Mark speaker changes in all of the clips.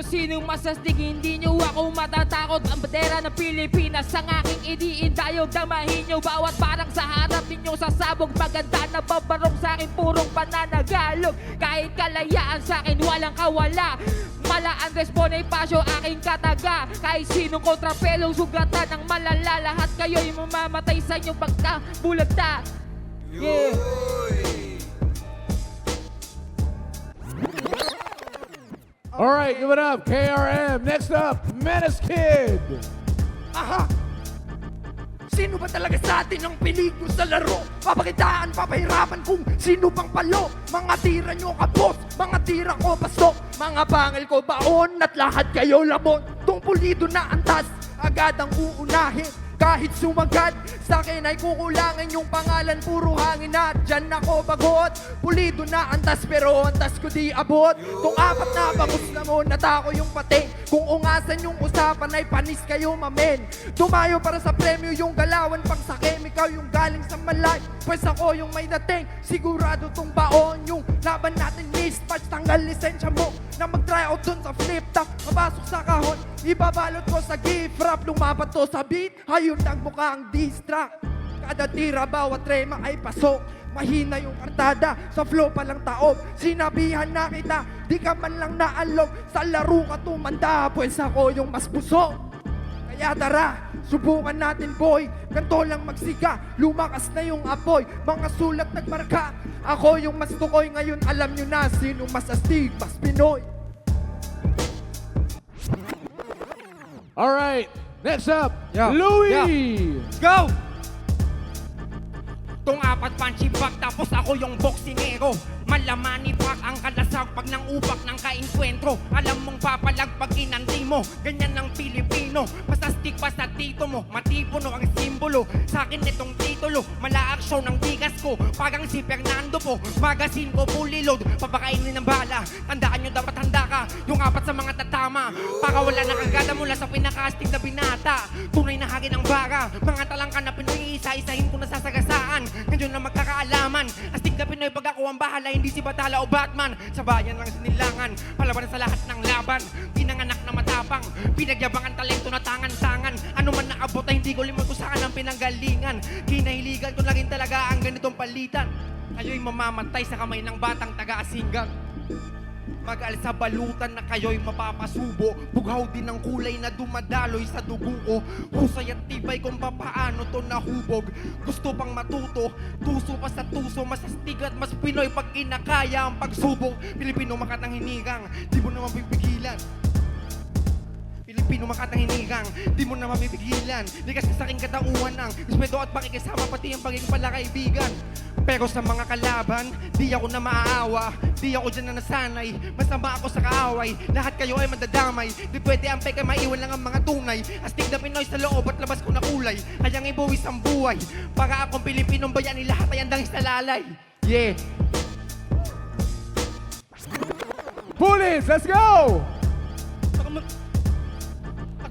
Speaker 1: sinong masastig, hindi nyo ako matatakot. Ang bandera ng Pilipinas ang aking iniindayog. Damahin nyo bawat parang sa harap ninyo sasabog. Maganda na babarong sa akin, purong pananagalog. Kahit kalayaan sa akin, walang kawala. Mala Andres Bonifacio, aking kataga. Kahit sinong kontrapelong sugatan ng malala. Lahat kayo'y mamamatay sa inyong pagkabulagta. Yeah.
Speaker 2: Alright, give it up, KRM. Next up, Menace Kid.
Speaker 3: Aha! Sino ba talaga sa atin ang peligro sa laro? Papakitaan, papahirapan kung sino pang palo. Mga tira nyo kapos, mga tira ko pasok. Mga bangil ko baon at lahat kayo labon. Tung pulido na antas, agad ang uunahin. Kahit sumagad, sa akin ay kukulangan yung pangalan. Puro hangin na, dyan ako bagot. Pulido na antas pero antas ko di abot. Kung apat na bangus na mo, natako yung pati. Kung ungasan yung usapan ay panis kayo mamen. Tumayo para sa premyo yung galawan pang sakim. Ikaw yung galing sa malay, pues ako yung may dating. Sigurado tong baon yung laban natin mispatch. Tanggal lisensya mo na mag-try out dun sa flip top. Mapasok sa kahon, ibabalot ko sa gift wrap. Lumapat to sa beat, ayun nagmukhang distract. Kada tira, bawat rema ay pasok. Mahina yung kartada, sa flow palang taob. Sinabihan na kita, di ka man lang naalog. Sa laro ka tumanda, pues ako yung mas buso. Kaya tara, subukan natin boy. Ganto lang magsiga, lumakas na yung apoy. Mga sulat nagmarka, ako yung mas tukoy. Ngayon alam nyo na sino mas astig, mas Pinoy.
Speaker 2: Alright, next up,
Speaker 3: Yeah.
Speaker 2: Louie.
Speaker 3: Go!
Speaker 4: Tong apat punching bag tapos ako yung boksingero. Malaman ni Pac ang kalasag pag nang upak ng kainkwentro. Alam mong papalag pag inanti mo, ganyan ng Pilipino. Pasastig pa sa tito mo, matipuno ang simbolo. Sa akin itong titulo, mala-aksyon ng digas ko. Parang si Fernando po, magazine ko fully load. Papakainin ng bala, tandaan nyo dapat handa ka. Yung apat sa mga tatama, para wala na kagada mula sa pinakastig na binata. Tunay na hagin ang bara, mga talangka na Pinoy, isa-isahin ko na sasagasaan. Ngayon na magkakaalaman, astig na Pinoy pag ako ang bahala. Hindi si Batala o Batman, sa bayan lang sinilangan. Palaban sa lahat ng laban, pinanganak na matapang. Pinagyabangan talento na tangan-tangan. Ano man naabot ay hindi ko limot kung saan ang pinanggalingan. Kinahiligan ko na rin talaga ang ganitong palitan. Kayo'y mamamatay sa kamay ng batang taga-asinggan. Mag-alis sa balutan na kayo'y mapapasubo. Bughaw din ang kulay na dumadaloy sa dugo ko. Husay at tibay kung papaano to nahubog. Gusto pang matuto, tuso pa sa tuso. Mas astig at mas Pinoy pag kinakaya ang pagsubok. Pilipino makatang hinigang, di mo naman pipigilan. Pilipino makatang hinigang, di mo na mapipigilan. Likas ka sa aking katauhan ng respeto at pakikisama, pati ang pagiging palakaibigan. Pero sa mga kalaban, di ako na maaawa. Di ako dyan na nasanay, masama ako sa kaaway. Lahat kayo ay madadamay, di pwede ang peka, maiwan lang ang mga tunay. Astig na Pinoy sa loob at labas ko na kulay. Hayang ibuwis ang buhay, para akong Pilipinong bayani, lahat ay andang isalalay. Yeah!
Speaker 2: Pulis, let's go!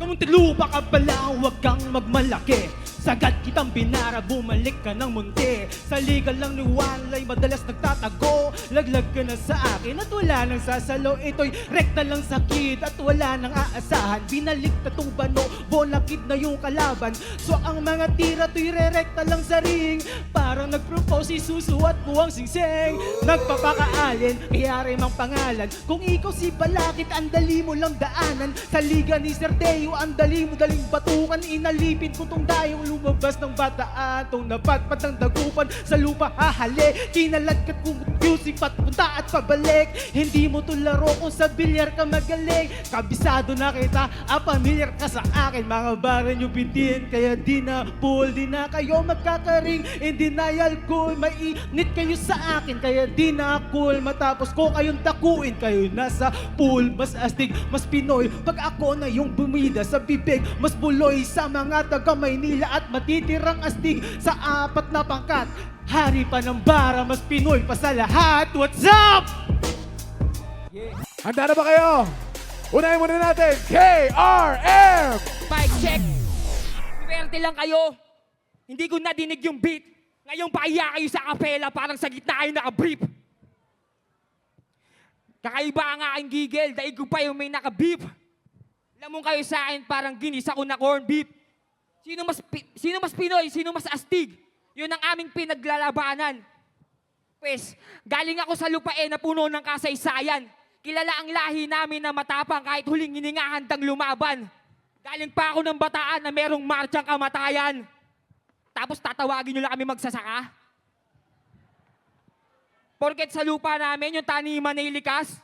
Speaker 5: Muntinlupa ka pala, huwag kang magmalaki. Sagad kitang binara, bumalik ka ng munti. Sa liga lang ni Wanlay, madalas nagtatago. Laglag ka na sa akin at wala nang sasalo. Ito'y rekta lang sakit at wala nang aasahan. Binalik na tong bano, bonakid na yung kalaban. So ang mga tira to'y re-rekta lang sa ring. Parang nag-propose, isusuwat mo ang singseng. Nagpapakaalin, kaya rin ang pangalan. Kung ikaw si Balakid, ang dali mo lang daanan. Sa liga ni Sir Teo, ang dali mo daling batukan. Inalipin ko tong dayong lumabas ng bataan, tong napatpat ng dagupan sa lupa hahali. Kinalagkat kong music patpunta at pabalik. Hindi mo to laro kung sa bilyar ka magaling. Kabisado na kita, familiar ka sa akin. Mga bara nyo bitin, kaya di na pool, di na kayo magkakaring. In denial ko, mainit kayo sa akin, kaya di na cool. Matapos ko kayong takuin, kayo nasa pool. Mas astig, mas Pinoy, pag ako na yung bumida sa bibig. Mas buloy sa mga taga Maynila at matitirang astig sa apat na pangkat. Hari pa ng bara, mas Pinoy pa sa lahat. What's up?
Speaker 2: Handa na ba kayo? Unahin muna natin, KRM!
Speaker 1: Mic check. Swerte lang kayo. Hindi ko nadinig yung beat. Ngayong pahiya kayo sa kapela, parang sa gitna kayo naka-brief. Kakaiba ang aking gigil, daig ko pa yung may naka-beef. Lamang kayo sa akin parang ginisa ko na corn beef. Sino mas Pinoy, sino mas astig? Yun ang aming pinaglalabanan. Pues, galing ako sa lupain na puno ng kasaysayan. Kilala ang lahi namin na matapang kahit huling hininga handang lumaban. Galing pa ako ng Bataan na merong marchang kamatayan. Tapos tatawagin nyo lang kami magsasaka? Porket sa lupa namin yung taniman na ilikas.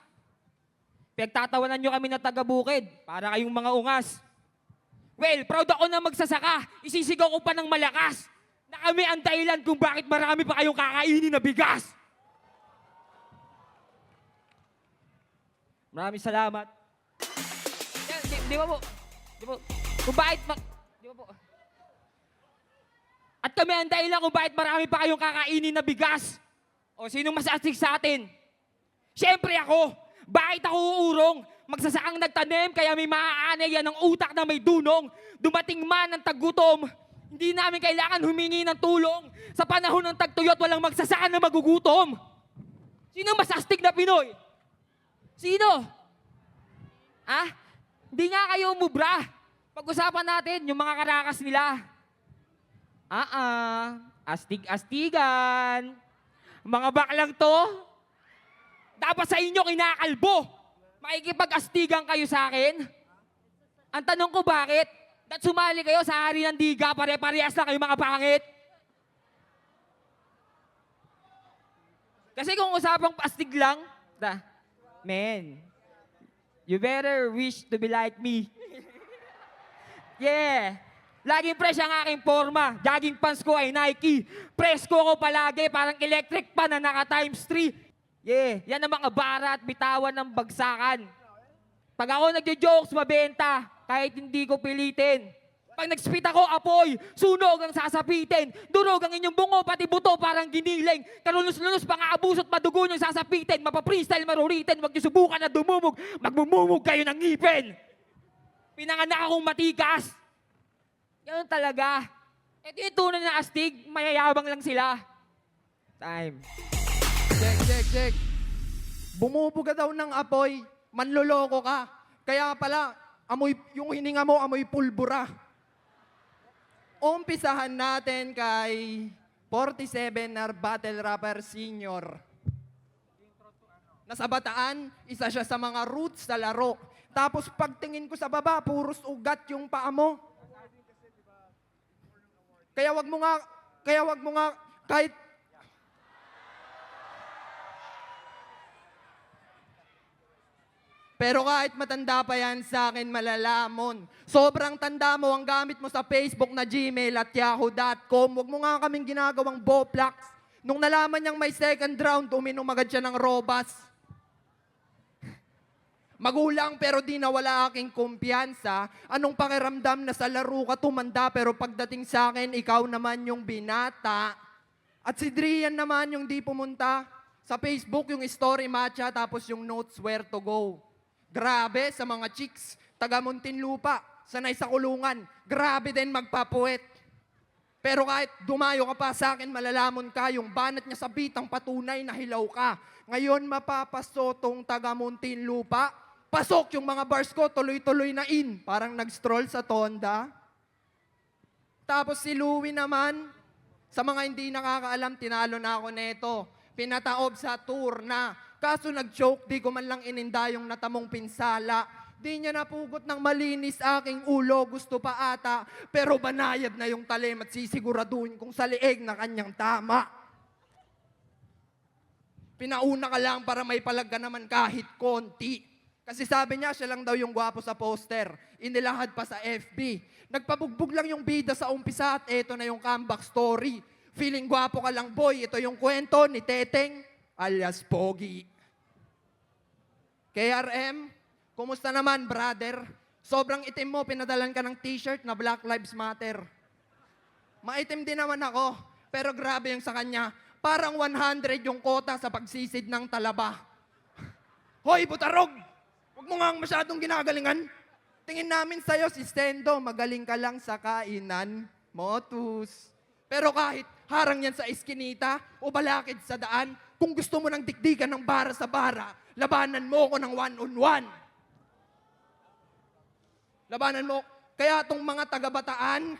Speaker 1: Pagtatawanan nyo kami na taga-bukid para kayong mga ungas. Well, proud ako na magsasaka. Isisigaw ko pa ng malakas na kami ang dahilan kung bakit marami pa kayong kakainin na bigas. Maraming salamat. Di ba po? Di ba? Kung bakit di ba po? At kami ang dahilan kung bakit marami pa kayong kakainin na bigas. O sino mas astig sa atin? Siyempre ako. Bakit ako uurong? Magsasakang nagtanim kaya may maaanay yan ng utak na may dunong. Dumating man ang taggutom, hindi namin kailangan humingi ng tulong. Sa panahon ng tagtuyot, walang magsasaka na magugutom. Sino mas astig na Pinoy? Sino? Ah? Hindi nga kayo umubra. Pag-usapan natin yung mga karakas nila. Astig-astigan. Mga baklang to, dapat sa inyo kinakalbo. Makikipag-astigan kayo sa akin? Ang tanong ko bakit? Dapat sumali kayo sa hari ng diga, pare-parehas na kayo mga pangit. Kasi kung usapang astig lang, man, you better wish to be like me. Yeah. Laging fresh ang aking forma. Jogging pants ko ay Nike. Presko ko palagi, parang electric pan na naka times 3. Yeah, yan ang mga bara at bitawan ng bagsakan. Pag ako nagjo-jokes, mabenta, kahit hindi ko pilitin. Pag nag-spit ako, apoy, sunog ang sasapitin. Durog ang inyong bungo, pati buto parang giniling. Karulos-lulos, pang-aabusot, madugo niyong sasapitin. Mapa-freestyle, maruritin, wag niyo subukan na dumumog. Magmumumog kayo ng ngipin. Pinanganak akong matigas. Ganun talaga. Ito yung tunay na astig, mayayabang lang sila. Time.
Speaker 3: Check. Bumubuga daw ng apoy, manloloko ka. Kaya pala, yung hininga mo, amoy pulbura. Umpisahan natin kay 47 na battle rapper senior. Nasa Bataan, isa siya sa mga roots sa laro. Tapos pagtingin ko sa baba, puros ugat yung paa mo. Kaya wag mo nga, kahit pero kahit matanda pa yan sa akin, malalamon. Sobrang tanda mo, ang gamit mo sa Facebook na Gmail at yahoo.com. Huwag mo nga kaming ginagawang Boplax. Nung nalaman niyang may second round, uminom agad siya ng Robas. Magulang pero di nawala aking kumpiyansa. Anong pakiramdam na sa laro ka tumanda pero pagdating sa akin, ikaw naman yung binata. At si Drian naman yung di pumunta. Sa Facebook yung story matcha tapos yung notes where to go. Grabe sa mga chicks, taga Muntinlupa, sanay sa kulungan. Grabe din magpapuwet. Pero kahit dumayo ka pa sa akin, malalamon ka, yung banat niya sa bitang patunay na hilaw ka. Ngayon mapapasotong taga Muntinlupa. Pasok yung mga bars ko, tuloy-tuloy na in. Parang nag-stroll sa Tonda. Tapos si Louie naman, sa mga hindi nakakaalam, tinalo na ako neto. Pinataob sa tour na. Kaso nag-choke, di ko man lang ininda yung natamong pinsala. Di niya napugot ng malinis aking ulo, gusto pa ata. Pero banayad na yung talim at sisiguraduhin kung sa lieg na kanyang tama. Pinauna ka lang para may palag naman kahit konti. Kasi sabi niya, siya lang daw yung gwapo sa poster. Inilahad pa sa FB. Nagpabugbog lang yung bida sa umpisa at eto na yung comeback story. Feeling gwapo ka lang, boy. Ito yung kwento ni Teteng alias Pogi. KRM, kumusta naman, brother? Sobrang itim mo, pinadalan ka ng t-shirt na Black Lives Matter. Maitim din naman ako, pero grabe yung sa kanya. Parang 100 yung kota sa pagsisid ng talaba. Hoy, butarog! Huwag mo nga masyadong ginagalingan. Tingin namin sa'yo si Stendo, magaling ka lang sa kainan. Motus. Pero kahit Harang yan sa eskinita o balakid sa daan. Kung gusto mo ng dikdikan ng bara sa bara, labanan mo ko ng one-on-one. Labanan mo. Kaya tong mga taga-Bataan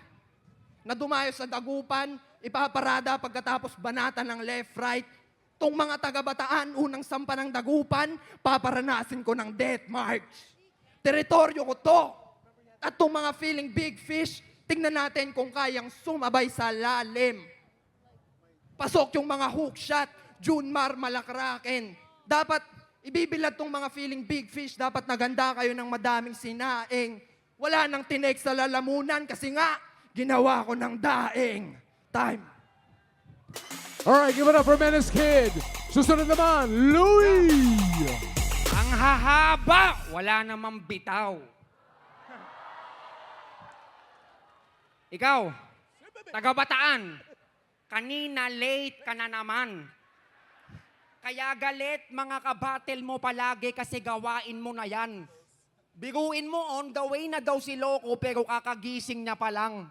Speaker 3: na dumayo sa Dagupan, ipaparada pagkatapos banatan ng left-right. Tong mga taga-Bataan, unang sampa ng Dagupan, paparanasin ko ng death march. Teritoryo ko to. At tong mga feeling big fish, tingnan natin kung kayang sumabay sa lalim. Pasok yung mga hook shot, Junmar Malakraken. Dapat ibibilad tong mga feeling big fish, dapat naganda kayo ng madaming sinaing. Wala nang tinek sa lalamunan kasi nga, ginawa ko ng daing. Time.
Speaker 2: All right, give it up for Menace Kid. Susunod naman, Louie.
Speaker 4: Ang hahaba, wala namang bitaw. Ikaw, taga-Bataan, kanina late ka na naman. Kaya galit mga kabatel mo palagi kasi gawain mo na yan. Biguin mo on the way na daw si Loco pero kakagising niya pa lang.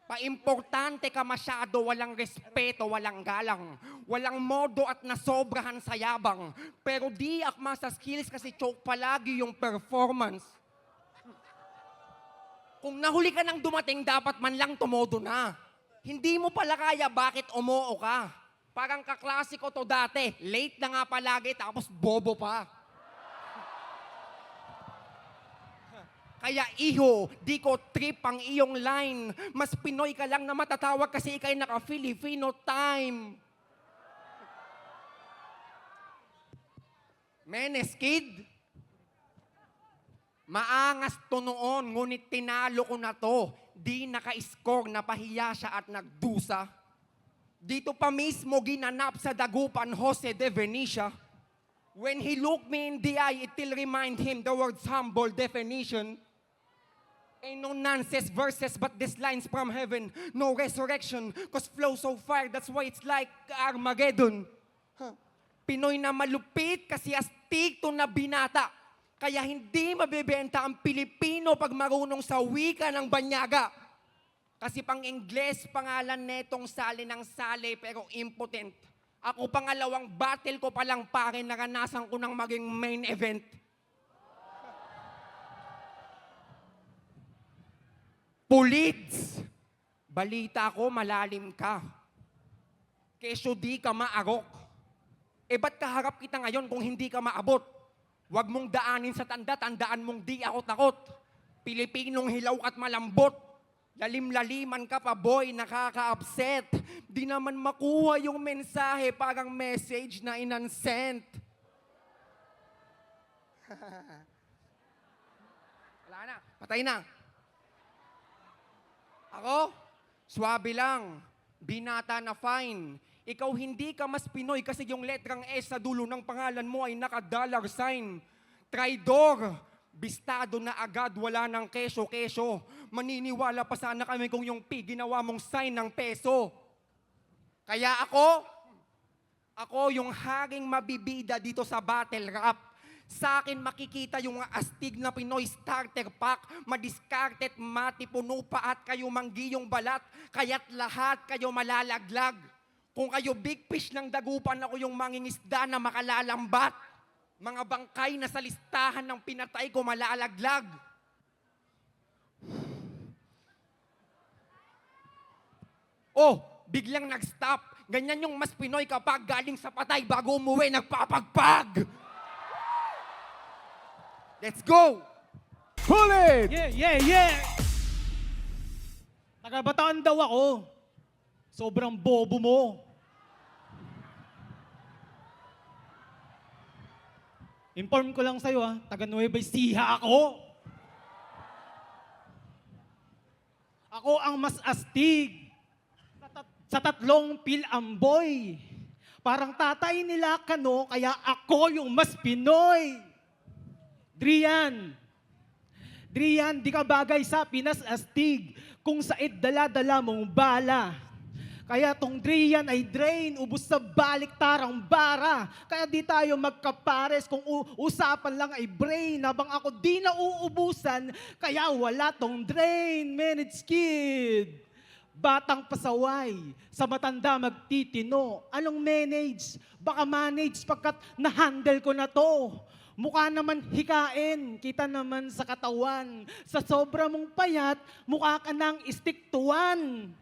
Speaker 4: Paimportante ka masyado, walang respeto, walang galang. Walang modo at nasobrahan sa yabang. Pero di akma sa skills kasi choke palagi yung performance. Kung nahuli ka nang dumating, dapat man lang tumodo na. Hindi mo pala kaya, bakit umoo ka? Parang kaklasiko to dati. Late na nga palagi, tapos bobo pa. Kaya iho, di ko trip ang iyong line. Mas Pinoy ka lang na matatawag kasi ikay naka-Filipino time. Menace Kid, maangas to noon, ngunit tinalo ko na to. Di naka-score, napahiya siya at nagdusa. Dito pa mismo ginanap sa Dagupan, Jose de Venecia. When he looked me in the eye, it will remind him the word's humble definition. Ain't no nonsense verses, but these lines from heaven. No resurrection, cause flow so far, that's why it's like Armageddon. Pinoy na malupit kasi astig to na binata. Kaya hindi mabebenta ang Pilipino pag marunong sa wika ng banyaga. Kasi pang Ingles, pangalan netong sali ng sali pero impotent. Ako pangalawang battle ko palang pare, naranasan ko ng maging main event. Pulids, balita ko malalim ka. Keso di ka maarok. Ba't kaharap kita ngayon kung hindi ka maabot? Huwag mong daanin sa tanda, tandaan mong di ako takot. Pilipinong hilaw at malambot. Lalim-laliman ka pa boy, nakaka-upset. Di naman makuha yung mensahe, parang message na inansent. Wala na, patay na. Ako, swabe lang, binata na fine. Ikaw hindi ka mas Pinoy kasi yung letrang S sa dulo ng pangalan mo ay naka-dollar sign. Traidor, bistado na agad, wala ng keso-keso. Maniniwala pa sana kami kung yung P ginawa mong sign ng peso. Kaya ako yung haring mabibida dito sa battle rap. Sa akin makikita yung astig na Pinoy starter pack, madiskartet, matipuno pa at kayo manggi yung balat, kaya't lahat kayo malalaglag. Kung kayo big fish ng Dagupan, ako yung mangingisda na makalalambat. Mga bangkay na sa listahan ng pinatay ko malalaglag. Oh, biglang nag-stop. Ganyan yung mas Pinoy kapag galing sa patay bago umuwi, nagpapagpag. Let's go!
Speaker 2: Pull it!
Speaker 5: Yeah! Taga-Bataan daw ako. Sobrang bobo mo. Inform ko lang sa'yo taga Nueva Ecija ako. Ako ang mas astig sa tatlong pilamboy. Parang tatay nila Kano, kaya ako yung mas Pinoy. Drian, di ka bagay sa Pinas astig kung said dala-dala mong bala. Kaya tong Drian ay drain, ubus sa baliktarang bara. Kaya di tayo magkapares kung usapan lang ay brain. Habang ako di na uubusan, kaya wala tong drain. Menace Kid, Batang pasaway, sa matanda magtitino. Anong manage? Baka manage pagkat na-handle ko na to. Mukha naman hikain, kita naman sa katawan. Sa sobra mong payat, mukha ka ng stick to one.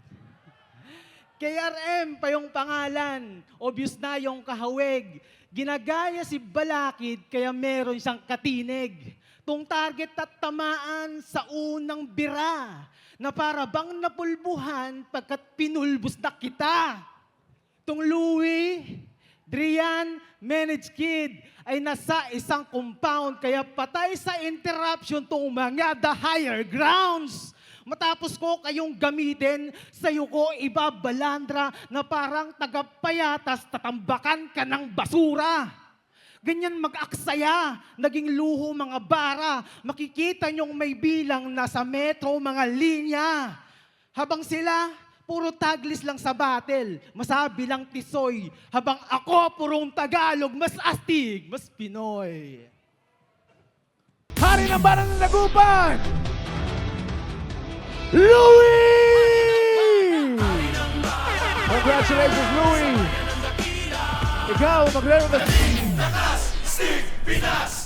Speaker 5: KRM pa yung pangalan, obvious na yung kahawig. Ginagaya si Balakid kaya meron siyang katinig. Tung target at tamaan sa unang bira na para bang napulbuhan pagkat pinulbos na kita. Tung Louie, Drian, Managed Kid ay nasa isang compound kaya patay sa interruption tong mga the higher grounds. Matapos ko kayong gamitin, sa'yo ko ibabalandra na parang tagapayatas tatambakan ka ng basura. Ganyan mag-aksaya, naging luho mga bara. Makikita nyong may bilang nasa metro mga linya. Habang sila, puro taglis lang sa battle, masabi lang tisoy. Habang ako, purong Tagalog, mas astig, mas Pinoy.
Speaker 2: Hari ng Banan ng Dagupan! Louie! Congratulations, Louie! Ikaw, maglaro na...
Speaker 6: Lakas, Sig, Pinas!